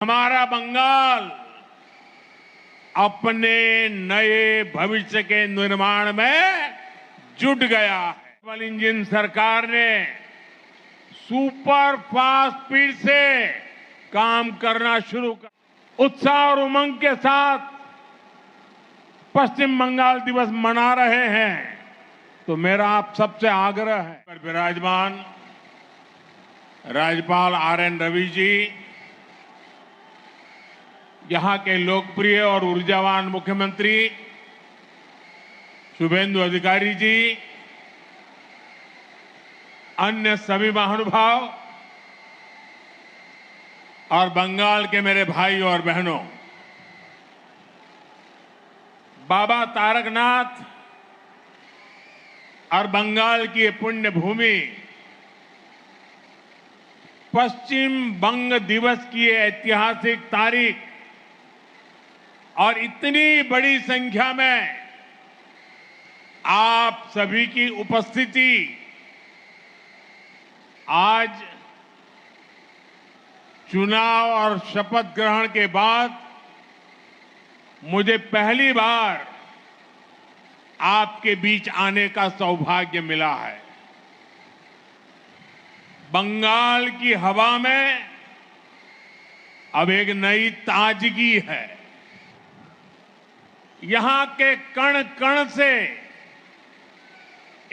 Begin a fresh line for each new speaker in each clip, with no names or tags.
हमारा बंगाल अपने नए भविष्य के निर्माण में जुट गया है। डबल इंजन सरकार ने सुपर फास्ट स्पीड से काम करना शुरू कर उत्साह और उमंग के साथ पश्चिम बंगाल दिवस मना रहे हैं। तो मेरा आप सबसे आग्रह है, विराजमान राज्यपाल आर.एन. रवि जी, यहां के लोकप्रिय और ऊर्जावान मुख्यमंत्री शुभेंदु अधिकारी जी, अन्य सभी महानुभाव और बंगाल के मेरे भाई और बहनों, बाबा तारकनाथ और बंगाल की पुण्य भूमि पश्चिम बंग दिवस की ऐतिहासिक तारीख और इतनी बड़ी संख्या में आप सभी की उपस्थिति आज चुनाव और शपथ ग्रहण के बाद मुझे पहली बार आपके बीच आने का सौभाग्य मिला है। बंगाल की हवा में अब एक नई ताजगी है। यहां के कण कण से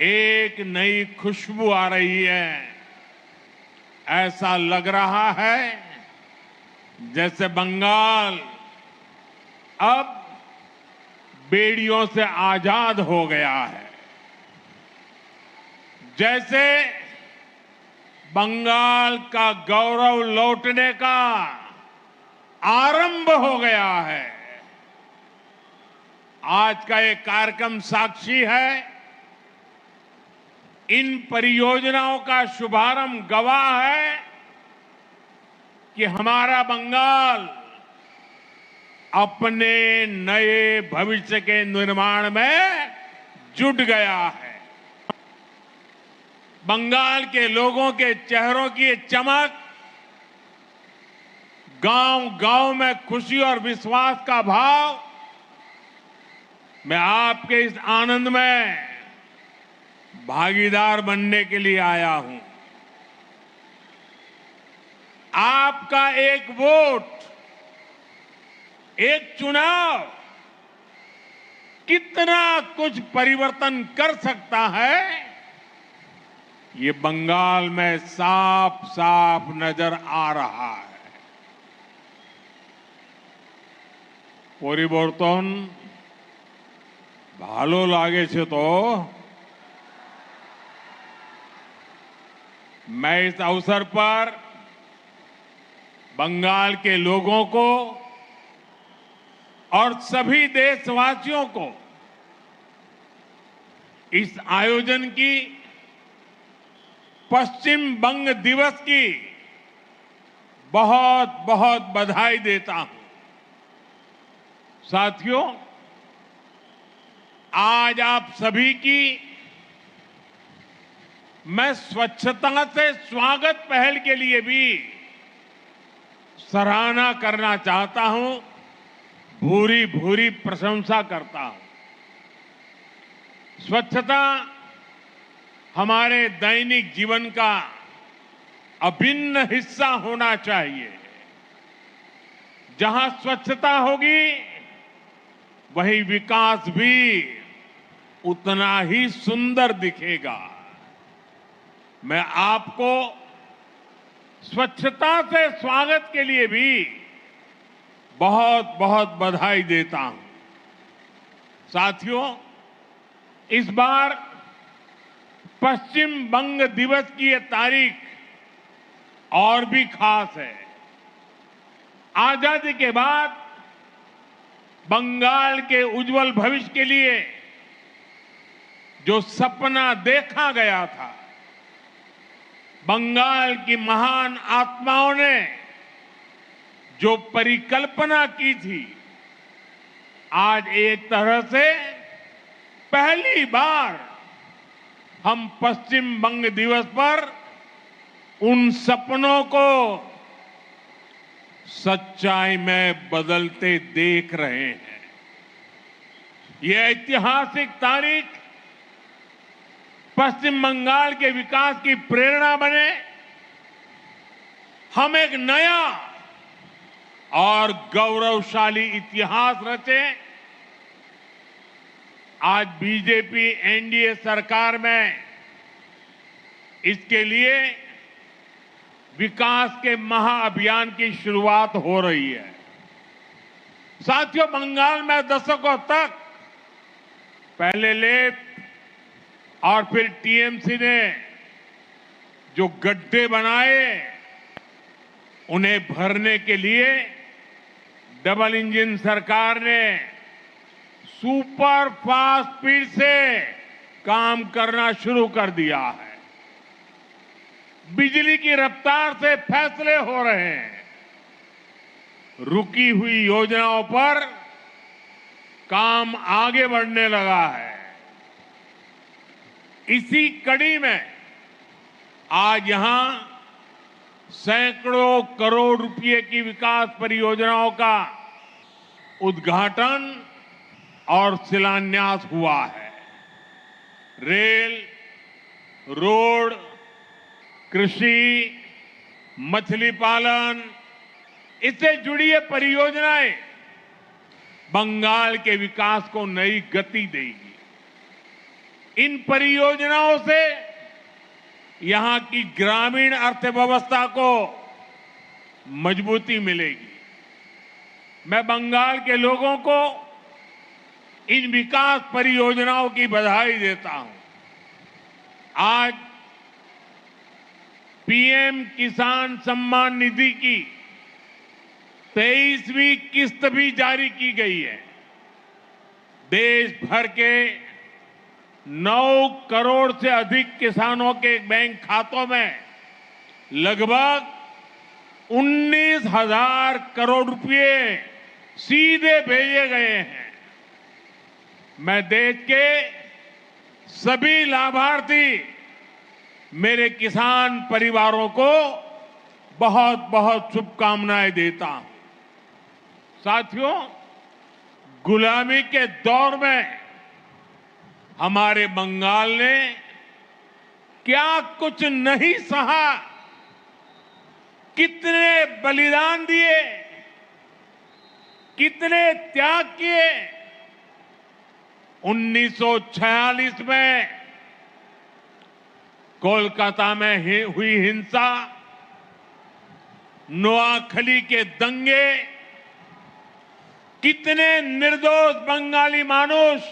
एक नई खुशबू आ रही है। ऐसा लग रहा है जैसे बंगाल अब बेड़ियों से आजाद हो गया है, जैसे बंगाल का गौरव लौटने का आरंभ हो गया है। आज का ये कार्यक्रम साक्षी है। इन परियोजनाओं का शुभारंभ गवाह है कि हमारा बंगाल अपने नए भविष्य के निर्माण में जुट गया है। बंगाल के लोगों के चेहरों की चमक, गांव-गांव में खुशी और विश्वास का भाव, मैं आपके इस आनंद में भागीदार बनने के लिए आया हूं। आपका एक वोट, एक चुनाव कितना कुछ परिवर्तन कर सकता है, ये बंगाल में साफ साफ नजर आ रहा है। परिवर्तन भालो लागे छे तो मैं इस अवसर पर बंगाल के लोगों को और सभी देशवासियों को इस आयोजन की, पश्चिम बंग दिवस की बहुत बहुत बधाई देता हूं। साथियों, आज आप सभी की मैं स्वच्छता से स्वागत पहल के लिए भी सराहना करना चाहता हूं, भूरी भूरी प्रशंसा करता हूं। स्वच्छता हमारे दैनिक जीवन का अभिन्न हिस्सा होना चाहिए। जहां स्वच्छता होगी, वहीं विकास भी उतना ही सुंदर दिखेगा। मैं आपको स्वच्छता से स्वागत के लिए भी बहुत बहुत बधाई देता हूं। साथियों, इस बार पश्चिम बंग दिवस की ये तारीख और भी खास है। आजादी के बाद बंगाल के उज्जवल भविष्य के लिए जो सपना देखा गया था, बंगाल की महान आत्माओं ने जो परिकल्पना की थी, आज एक तरह से पहली बार हम पश्चिम बंग दिवस पर उन सपनों को सच्चाई में बदलते देख रहे हैं। यह ऐतिहासिक तारीख पश्चिम बंगाल के विकास की प्रेरणा बने, हम एक नया और गौरवशाली इतिहास रचें। आज बीजेपी एनडीए सरकार में इसके लिए विकास के महाअभियान की शुरुआत हो रही है। साथियों, बंगाल में दशकों तक पहले लेफ्ट और फिर टीएमसी ने जो गड्ढे बनाए, उन्हें भरने के लिए डबल इंजन सरकार ने सुपर फास्ट स्पीड से काम करना शुरू कर दिया है। बिजली की रफ्तार से फैसले हो रहे हैं। रुकी हुई योजनाओं पर काम आगे बढ़ने लगा है। इसी कड़ी में आज यहां सैकड़ों करोड़ रुपए की विकास परियोजनाओं का उद्घाटन और शिलान्यास हुआ है। रेल, रोड, कृषि, मछली पालन, इससे जुड़ी ये परियोजनाएं बंगाल के विकास को नई गति देगी। इन परियोजनाओं से यहां की ग्रामीण अर्थव्यवस्था को मजबूती मिलेगी। मैं बंगाल के लोगों को इन विकास परियोजनाओं की बधाई देता हूं। आज पीएम किसान सम्मान निधि की 23वीं किस्त भी जारी की गई है। देश भर के 9 करोड़ से अधिक किसानों के बैंक खातों में लगभग 19,000 करोड़ रुपए सीधे भेजे गए हैं। मैं देश के सभी लाभार्थी मेरे किसान परिवारों को बहुत बहुत शुभकामनाएं देता हूं। साथियों, गुलामी के दौर में हमारे बंगाल ने क्या कुछ नहीं सहा, कितने बलिदान दिए, कितने त्याग किए। 1946 में कोलकाता में हुई हिंसा, नोआखली के दंगे, कितने निर्दोष बंगाली मानुष,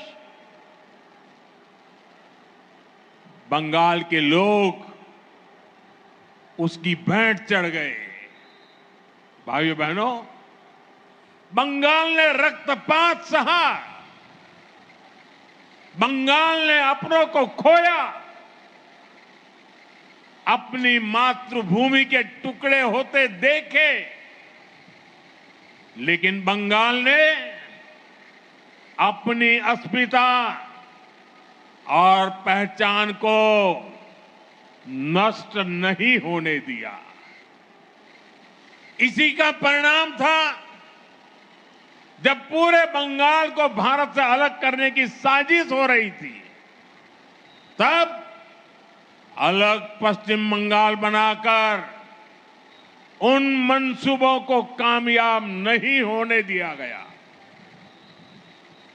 बंगाल के लोग उसकी भेंट चढ़ गए। भाइयों बहनों, बंगाल ने रक्तपात सहा, बंगाल ने अपनों को खोया, अपनी मातृभूमि के टुकड़े होते देखे, लेकिन बंगाल ने अपनी अस्मिता और पहचान को नष्ट नहीं होने दिया। इसी का परिणाम था जब पूरे बंगाल को भारत से अलग करने की साजिश हो रही थी, तब अलग पश्चिम बंगाल बनाकर उन मंसूबों को कामयाब नहीं होने दिया गया।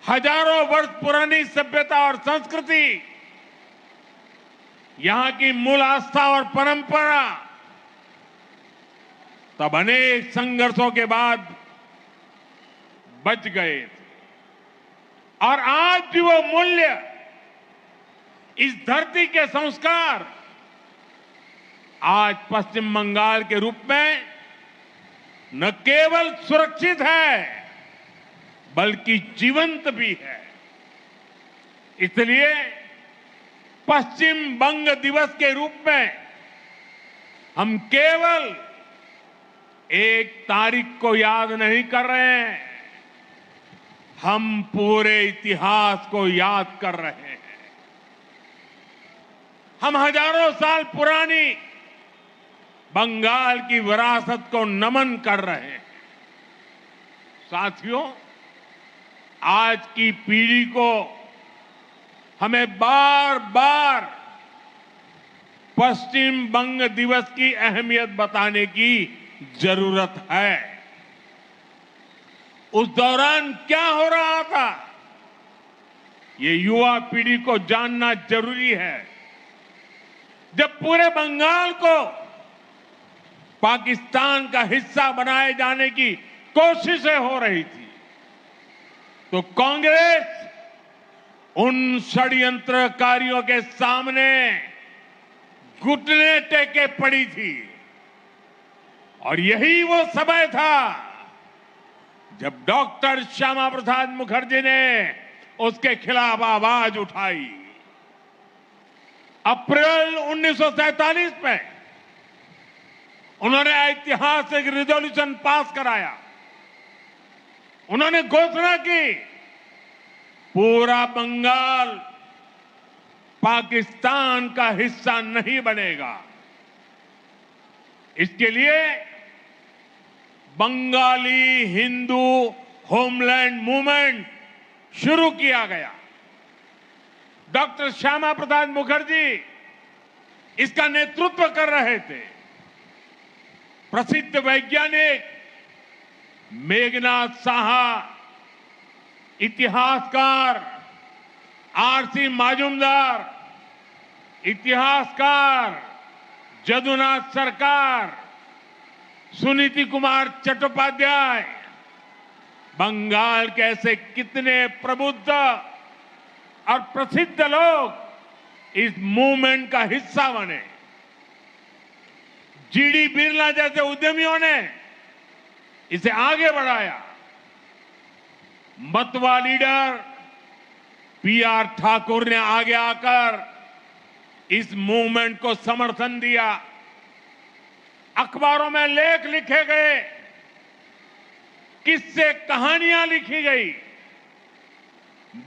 हजारों वर्ष पुरानी सभ्यता और संस्कृति, यहां की मूल आस्था और परंपरा तब अनेक संघर्षों के बाद बच गए थे। और आज भी वो मूल्य, इस धरती के संस्कार आज पश्चिम बंगाल के रूप में न केवल सुरक्षित है, बल्कि जीवंत भी है। इसलिए पश्चिम बंग दिवस के रूप में हम केवल एक तारीख को याद नहीं कर रहे हैं, हम पूरे इतिहास को याद कर रहे हैं। हम हजारों साल पुरानी बंगाल की विरासत को नमन कर रहे हैं। साथियों, आज की पीढ़ी को हमें बार बार पश्चिम बंग दिवस की अहमियत बताने की जरूरत है। उस दौरान क्या हो रहा था, ये युवा पीढ़ी को जानना जरूरी है। जब पूरे बंगाल को पाकिस्तान का हिस्सा बनाए जाने की कोशिशें हो रही थी, तो कांग्रेस उन षड्यंत्रकारियों के सामने घुटने टेके पड़ी थी। और यही वो समय था जब डॉक्टर श्यामा प्रसाद मुखर्जी ने उसके खिलाफ आवाज उठाई। अप्रैल 1947 में उन्होंने ऐतिहासिक रिजोल्यूशन पास कराया। उन्होंने घोषणा की, पूरा बंगाल पाकिस्तान का हिस्सा नहीं बनेगा। इसके लिए बंगाली हिंदू होमलैंड मूवमेंट शुरू किया गया। डॉक्टर श्यामा प्रसाद मुखर्जी इसका नेतृत्व कर रहे थे। प्रसिद्ध वैज्ञानिक मेघनाथ साहा, इतिहासकार आरसी माजुमदार, इतिहासकार जदुनाथ सरकार, सुनीति कुमार चट्टोपाध्याय, बंगाल के ऐसे कितने प्रबुद्ध और प्रसिद्ध लोग इस मूवमेंट का हिस्सा बने। जीडी बिरला जैसे उद्यमियों ने इसे आगे बढ़ाया। मतवा लीडर पीआर ठाकुर ने आगे आकर इस मूवमेंट को समर्थन दिया। अखबारों में लेख लिखे गए, किस्से कहानियां लिखी गई।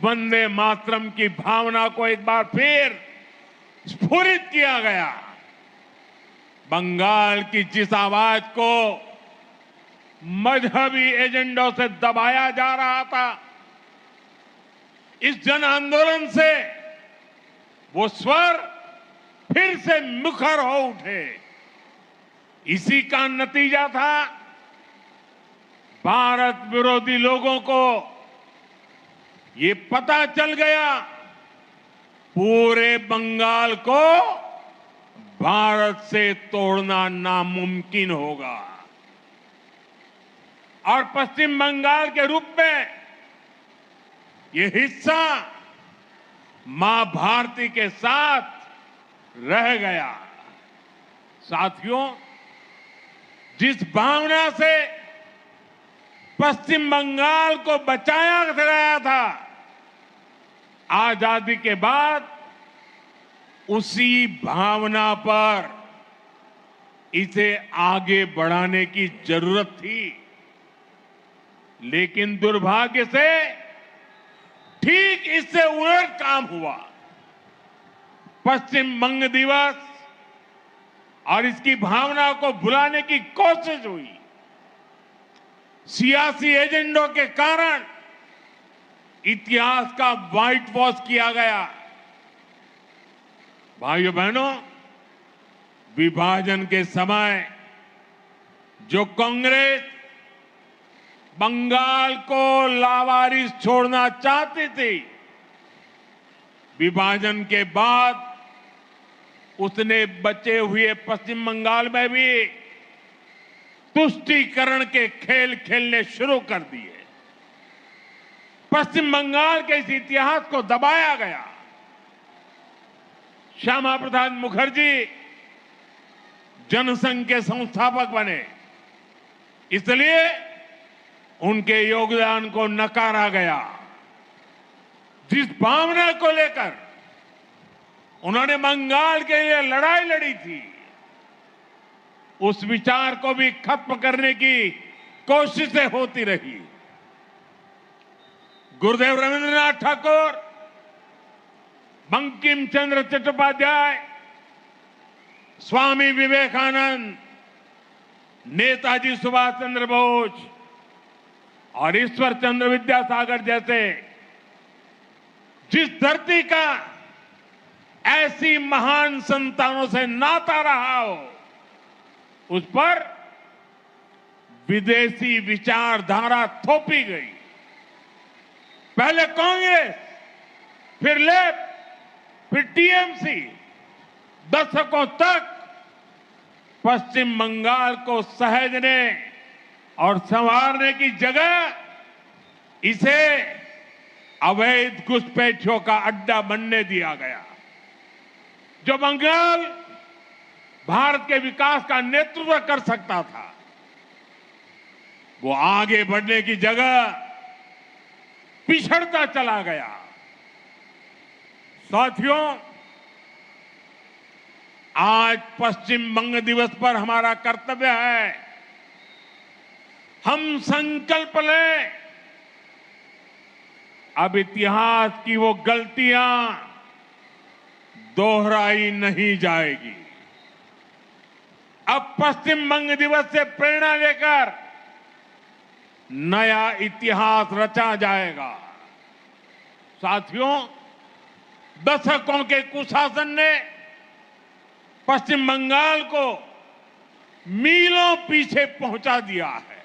वंदे मातरम की भावना को एक बार फिर स्फुरित किया गया। बंगाल की जिस आवाज को मजहबी एजेंडों से दबाया जा रहा था, इस जन आंदोलन से वो स्वर फिर से मुखर हो उठे। इसी का नतीजा था भारत विरोधी लोगों को ये पता चल गया, पूरे बंगाल को भारत से तोड़ना नामुमकिन होगा। और पश्चिम बंगाल के रूप में ये हिस्सा मां भारती के साथ रह गया। साथियों, जिस भावना से पश्चिम बंगाल को बचाया गया था, आजादी के बाद उसी भावना पर इसे आगे बढ़ाने की जरूरत थी। लेकिन दुर्भाग्य से ठीक इससे उलट काम हुआ। पश्चिम बंग दिवस और इसकी भावना को भुलाने की कोशिश हुई। सियासी एजेंडों के कारण इतिहास का व्हाइट वॉश किया गया। भाइयों बहनों, विभाजन के समय जो कांग्रेस बंगाल को लावारिस छोड़ना चाहती थी, विभाजन के बाद उसने बचे हुए पश्चिम बंगाल में भी तुष्टीकरण के खेल खेलने शुरू कर दिए। पश्चिम बंगाल के इस इतिहास को दबाया गया। श्यामा प्रसाद मुखर्जी जनसंघ के संस्थापक बने, इसलिए उनके योगदान को नकारा गया। जिस भावना को लेकर उन्होंने बंगाल के लिए लड़ाई लड़ी थी, उस विचार को भी खत्म करने की कोशिशें होती रही। गुरुदेव रविंद्रनाथ ठाकुर, बंकिम चंद्र चट्टोपाध्याय, स्वामी विवेकानंद, नेताजी सुभाष चंद्र बोस, और ईश्वर चंद्र विद्यासागर जैसे जिस धरती का ऐसी महान संतानों से नाता रहा हो, उस पर विदेशी विचारधारा थोपी गई। पहले कांग्रेस, फिर लेफ्ट, फिर टीएमसी, दशकों तक पश्चिम बंगाल को सहेजने और संवारने की जगह इसे अवैध घुसपैठियों का अड्डा बनने दिया गया। जो बंगाल भारत के विकास का नेतृत्व कर सकता था, वो आगे बढ़ने की जगह पिछड़ता चला गया। साथियों, आज पश्चिम बंग दिवस पर हमारा कर्तव्य है, हम संकल्प लें, अब इतिहास की वो गलतियां दोहराई नहीं जाएगी। अब पश्चिम बंग दिवस से प्रेरणा लेकर नया इतिहास रचा जाएगा। साथियों, दशकों के कुशासन ने पश्चिम बंगाल को मीलों पीछे पहुंचा दिया है।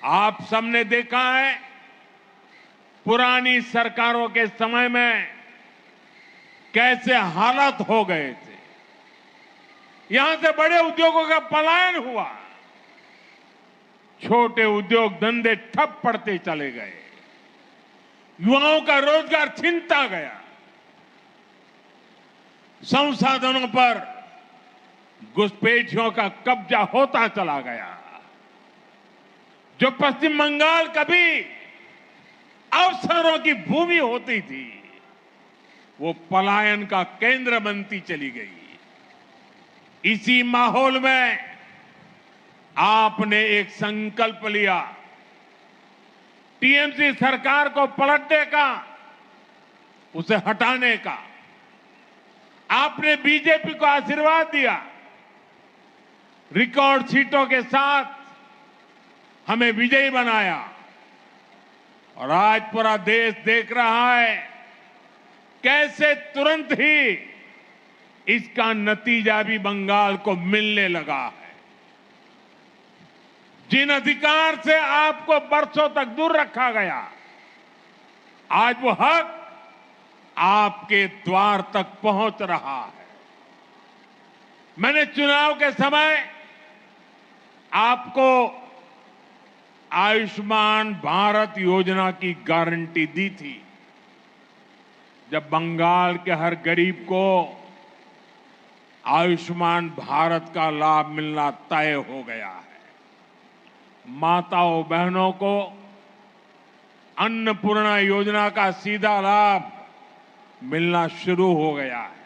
आप सबने देखा है, पुरानी सरकारों के समय में कैसे हालात हो गए थे। यहां से बड़े उद्योगों का पलायन हुआ, छोटे उद्योग धंधे ठप पड़ते चले गए, युवाओं का रोजगार छीनता गया, संसाधनों पर घुसपैठियों का कब्जा होता चला गया। जो पश्चिम बंगाल कभी अवसरों की भूमि होती थी, वो पलायन का केंद्र बनती चली गई। इसी माहौल में आपने एक संकल्प लिया, टीएमसी सरकार को पलटने का, उसे हटाने का। आपने बीजेपी को आशीर्वाद दिया, रिकॉर्ड सीटों के साथ हमें विजयी बनाया, और आज पूरा देश देख रहा है कैसे तुरंत ही इसका नतीजा भी बंगाल को मिलने लगा है। जिन अधिकार से आपको बरसों तक दूर रखा गया, आज वो हक आपके द्वार तक पहुंच रहा है। मैंने चुनाव के समय आपको आयुष्मान भारत योजना की गारंटी दी थी। जब बंगाल के हर गरीब को आयुष्मान भारत का लाभ मिलना तय हो गया है, माताओं बहनों को अन्नपूर्णा योजना का सीधा लाभ मिलना शुरू हो गया है,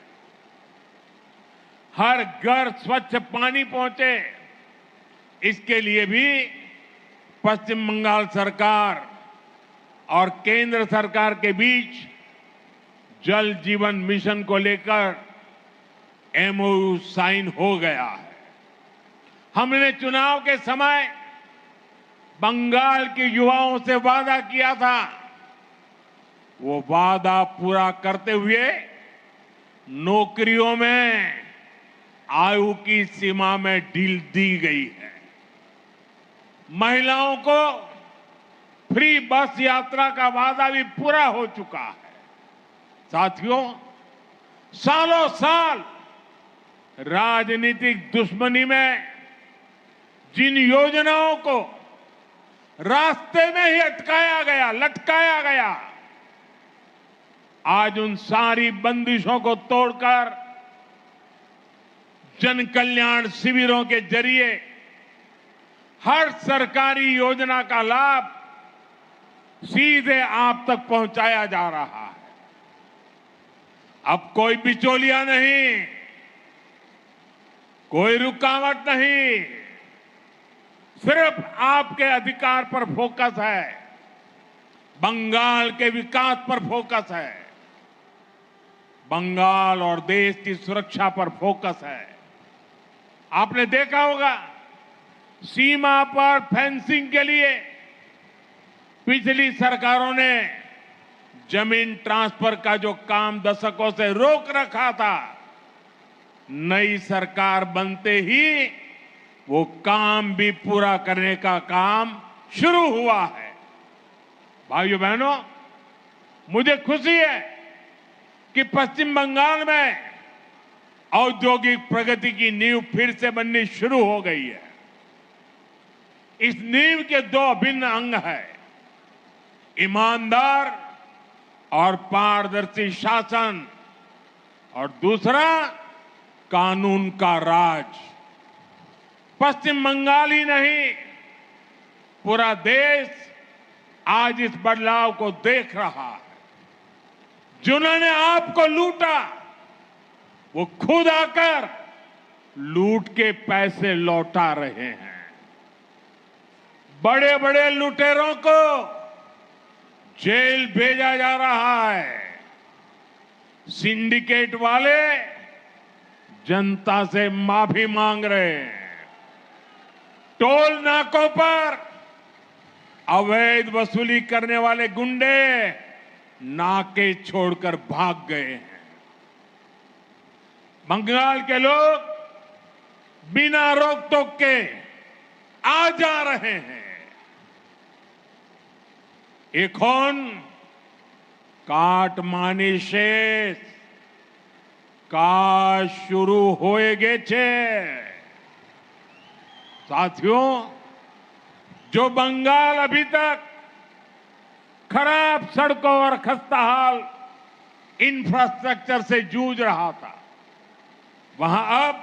हर घर स्वच्छ पानी पहुंचे, इसके लिए भी पश्चिम बंगाल सरकार और केंद्र सरकार के बीच जल जीवन मिशन को लेकर एमओयू साइन हो गया है। हमने चुनाव के समय बंगाल के युवाओं से वादा किया था, वो वादा पूरा करते हुए नौकरियों में आयु की सीमा में ढील दी गई है। महिलाओं को फ्री बस यात्रा का वादा भी पूरा हो चुका है। साथियों, सालों साल राजनीतिक दुश्मनी में जिन योजनाओं को रास्ते में ही अटकाया गया, लटकाया गया, आज उन सारी बंदिशों को तोड़कर जन कल्याण शिविरों के जरिए हर सरकारी योजना का लाभ सीधे आप तक पहुंचाया जा रहा है। अब कोई बिचौलिया नहीं, कोई रुकावट नहीं, सिर्फ आपके अधिकार पर फोकस है, बंगाल के विकास पर फोकस है, बंगाल और देश की सुरक्षा पर फोकस है। आपने देखा होगा, सीमा पर फेंसिंग के लिए पिछली सरकारों ने जमीन ट्रांसफर का जो काम दशकों से रोक रखा था, नई सरकार बनते ही वो काम भी पूरा करने का काम शुरू हुआ है। भाइयों बहनों, मुझे खुशी है कि पश्चिम बंगाल में औद्योगिक प्रगति की नींव फिर से बननी शुरू हो गई है। इस नींव के दो अभिन्न अंग हैं, ईमानदार और पारदर्शी शासन, और दूसरा कानून का राज। पश्चिम बंगाल ही नहीं, पूरा देश आज इस बदलाव को देख रहा है। जिन्होंने आपको लूटा, वो खुद आकर लूट के पैसे लौटा रहे हैं। बड़े बड़े लुटेरों को जेल भेजा जा रहा है। सिंडिकेट वाले जनता से माफी मांग रहे हैं। टोल नाकों पर अवैध वसूली करने वाले गुंडे नाके छोड़कर भाग गए हैं। बंगाल के लोग बिना रोक टोक के आ जा रहे हैं। এখন কাটমানি শেষ, কাজ शुरू होए गेছে। साथियों, जो बंगाल अभी तक खराब सड़कों और खस्ताहाल इंफ्रास्ट्रक्चर से जूझ रहा था, वहां अब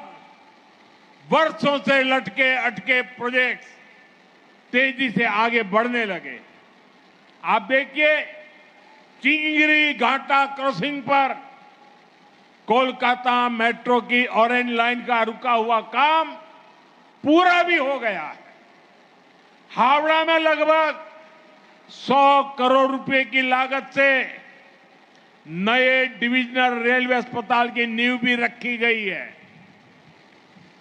वर्षों से लटके अटके प्रोजेक्ट्स तेजी से आगे बढ़ने लगे। आप देखिए, चिंगरी घाटा क्रॉसिंग पर कोलकाता मेट्रो की ऑरेंज लाइन का रुका हुआ काम पूरा भी हो गया है। हावड़ा में लगभग 100 करोड़ रुपए की लागत से नए डिविजनल रेलवे अस्पताल की नींव भी रखी गई है।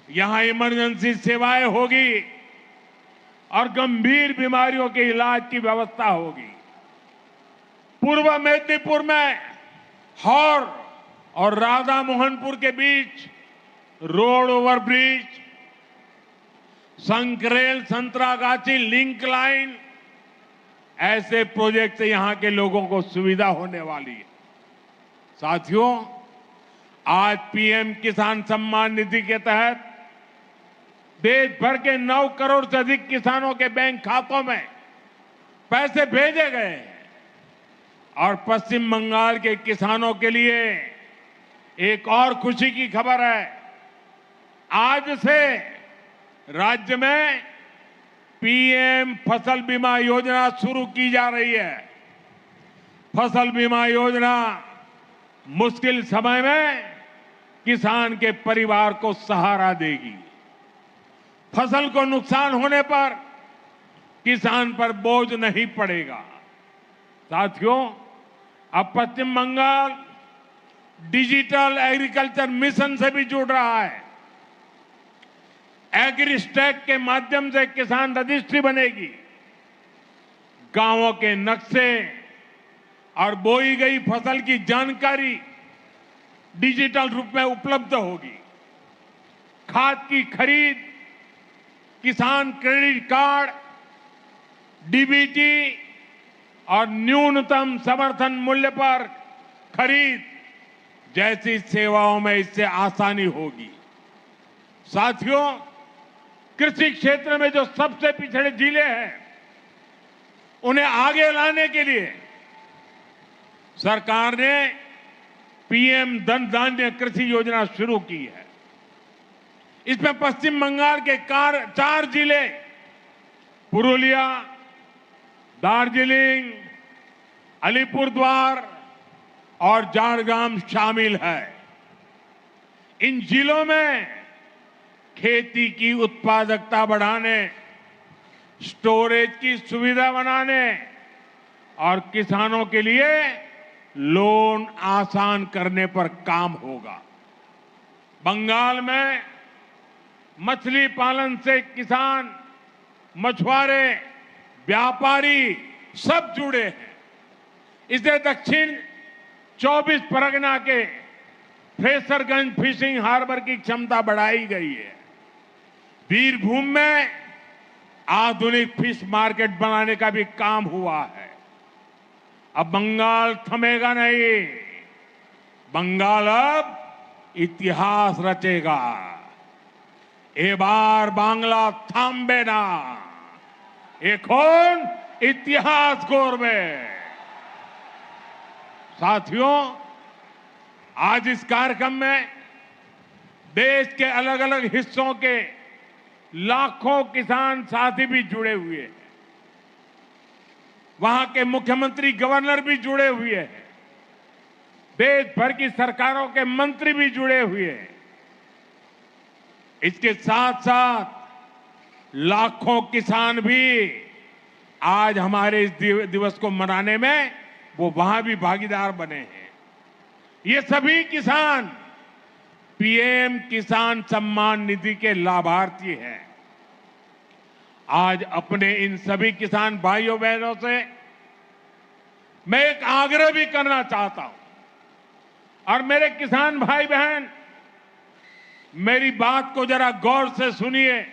यहां इमरजेंसी सेवाएं होगी और गंभीर बीमारियों के इलाज की व्यवस्था होगी। पूर्व मेदिनीपुर में हौर और राधा मोहनपुर के बीच road overbridge, Sankrail Santragachi link line, ऐसे प्रोजेक्ट से यहां के लोगों को सुविधा होने वाली है। साथियों, आज पीएम किसान सम्मान निधि के तहत देश भर के 9 करोड़ से अधिक किसानों के बैंक खातों में पैसे भेजे गए हैं। और पश्चिम बंगाल के किसानों के लिए एक और खुशी की खबर है। आज से राज्य में पीएम फसल बीमा योजना शुरू की जा रही है। फसल बीमा योजना मुश्किल समय में किसान के परिवार को सहारा देगी। फसल को नुकसान होने पर किसान पर बोझ नहीं पड़ेगा। साथियों, अब पश्चिम बंगाल डिजिटल एग्रीकल्चर मिशन से भी जुड़ रहा है। एग्रीस्टैक के माध्यम से किसान रजिस्ट्री बनेगी, गांवों के नक्शे और बोई गई फसल की जानकारी डिजिटल रूप में उपलब्ध होगी। खाद की खरीद, किसान क्रेडिट कार्ड, डीबीटी और न्यूनतम समर्थन मूल्य पर खरीद जैसी सेवाओं में इससे आसानी होगी। साथियों, कृषि क्षेत्र में जो सबसे पिछड़े जिले हैं, उन्हें आगे लाने के लिए सरकार ने पीएम धन धान्य कृषि योजना शुरू की है। इसमें पश्चिम बंगाल के 4 जिले पुरुलिया, दार्जिलिंग, अलीपुरद्वार और झारग्राम शामिल है। इन जिलों में खेती की उत्पादकता बढ़ाने, स्टोरेज की सुविधा बनाने और किसानों के लिए लोन आसान करने पर काम होगा। बंगाल में मछली पालन से किसान, मछुआरे, व्यापारी सब जुड़े हैं। इससे दक्षिण 24 परगना के फ्रेसरगंज फिशिंग हार्बर की क्षमता बढ़ाई गई है। वीरभूम में आधुनिक फिश मार्केट बनाने का भी काम हुआ है। अब बंगाल थमेगा नहीं, बंगाल अब इतिहास रचेगा। ए बार बांग्ला थाम्बे ना, এখন इतिहास गौरवे। साथियों, आज इस कार्यक्रम में देश के अलग अलग हिस्सों के लाखों किसान साथी भी जुड़े हुए हैं। वहां के मुख्यमंत्री, गवर्नर भी जुड़े हुए हैं। देश भर की सरकारों के मंत्री भी जुड़े हुए हैं। इसके साथ साथ लाखों किसान भी आज हमारे इस दिवस को मनाने में वो वहां भी भागीदार बने हैं। ये सभी किसान पीएम किसान सम्मान निधि के लाभार्थी हैं। आज अपने इन सभी किसान भाइयों बहनों से मैं एक आग्रह भी करना चाहता हूं, और मेरे किसान भाई बहन मेरी बात को जरा गौर से सुनिए।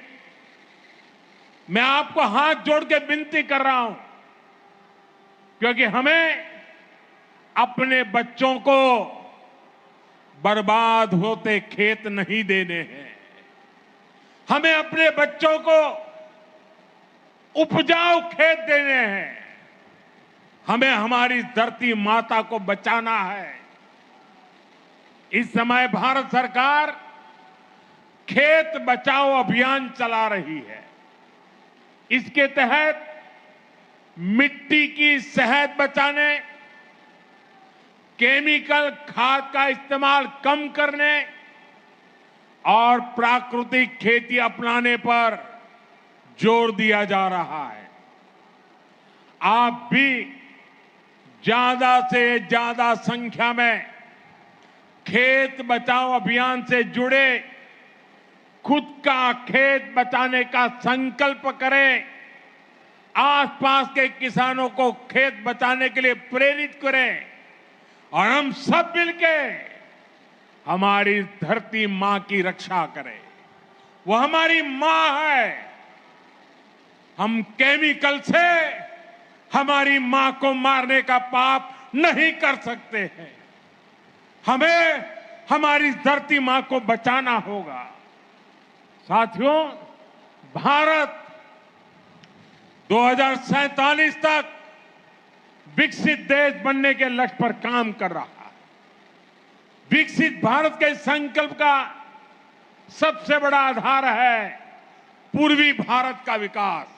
मैं आपको हाथ जोड़ के विनती कर रहा हूं, क्योंकि हमें अपने बच्चों को बर्बाद होते खेत नहीं देने हैं। हमें अपने बच्चों को उपजाऊ खेत देने हैं। हमें हमारी धरती माता को बचाना है। इस समय भारत सरकार खेत बचाओ अभियान चला रही है। इसके तहत मिट्टी की सेहत बचाने, केमिकल खाद का इस्तेमाल कम करने और प्राकृतिक खेती अपनाने पर जोर दिया जा रहा है। आप भी ज्यादा से ज्यादा संख्या में खेत बचाओ अभियान से जुड़े, खुद का खेत बचाने का संकल्प करें। आसपास के किसानों को खेत बचाने के लिए प्रेरित करें, और हम सब मिलके हमारी धरती मां की रक्षा करें। वो हमारी मां है। हम केमिकल से हमारी मां को मारने का पाप नहीं कर सकते हैं। हमें हमारी धरती मां को बचाना होगा। साथियों, भारत 2047 तक विकसित देश बनने के लक्ष्य पर काम कर रहा है। विकसित भारत के संकल्प का सबसे बड़ा आधार है पूर्वी भारत का विकास।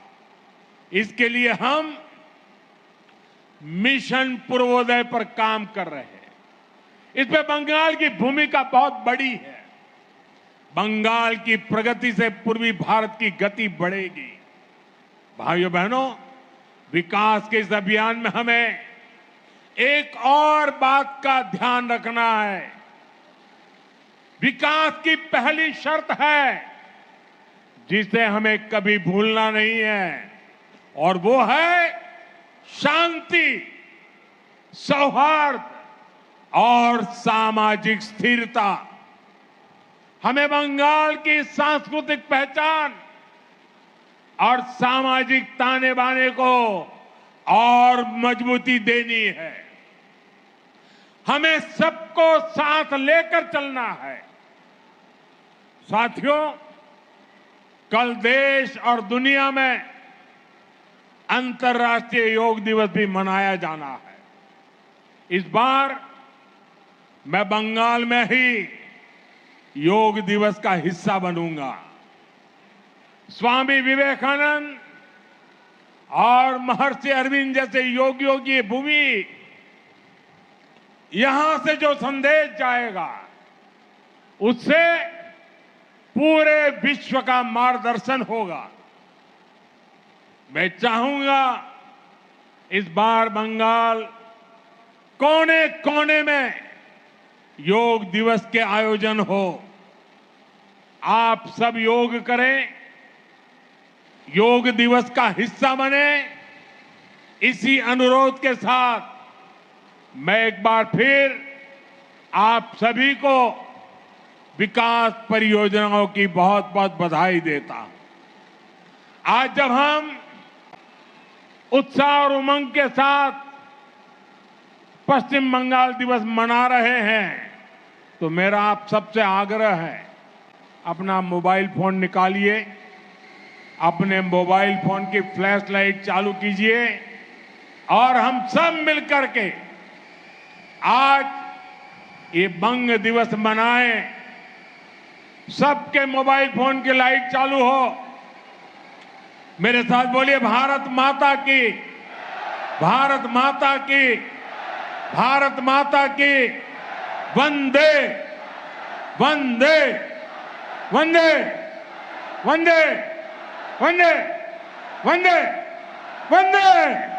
इसके लिए हम मिशन पूर्वोदय पर काम कर रहे हैं। इसमें बंगाल की भूमिका बहुत बड़ी है। बंगाल की प्रगति से पूर्वी भारत की गति बढ़ेगी। भाइयों बहनों, विकास के इस अभियान में हमें एक और बात का ध्यान रखना है। विकास की पहली शर्त है जिसे हमें कभी भूलना नहीं है, और वो है शांति, सौहार्द और सामाजिक स्थिरता। हमें बंगाल की सांस्कृतिक पहचान और सामाजिक ताने बाने को और मजबूती देनी है। हमें सबको साथ लेकर चलना है। साथियों, कल देश और दुनिया में अंतर्राष्ट्रीय योग दिवस भी मनाया जाना है। इस बार मैं बंगाल में ही योग दिवस का हिस्सा बनूंगा। स्वामी विवेकानंद और महर्षि अरविंद जैसे योगियों की भूमि, यहां से जो संदेश जाएगा उससे पूरे विश्व का मार्गदर्शन होगा। मैं चाहूंगा इस बार बंगाल कोने कोने में योग दिवस के आयोजन हो। आप सब योग करें, योग दिवस का हिस्सा बने इसी अनुरोध के साथ मैं एक बार फिर आप सभी को विकास परियोजनाओं की बहुत बहुत बधाई देता हूं। आज जब हम उत्साह और उमंग के साथ पश्चिम बंगाल दिवस मना रहे हैं तो मेरा आप सबसे आग्रह है, अपना मोबाइल फोन निकालिए, अपने मोबाइल फोन की फ्लैश लाइट चालू कीजिए और हम सब मिलकर के आज ये बंग दिवस मनाएं। सबके मोबाइल फोन की लाइट चालू हो। मेरे साथ बोलिए, भारत माता की, भारत माता की, भारत माता की, वंदे वंदे वंदे वंदे वंदे वंदे वंदे।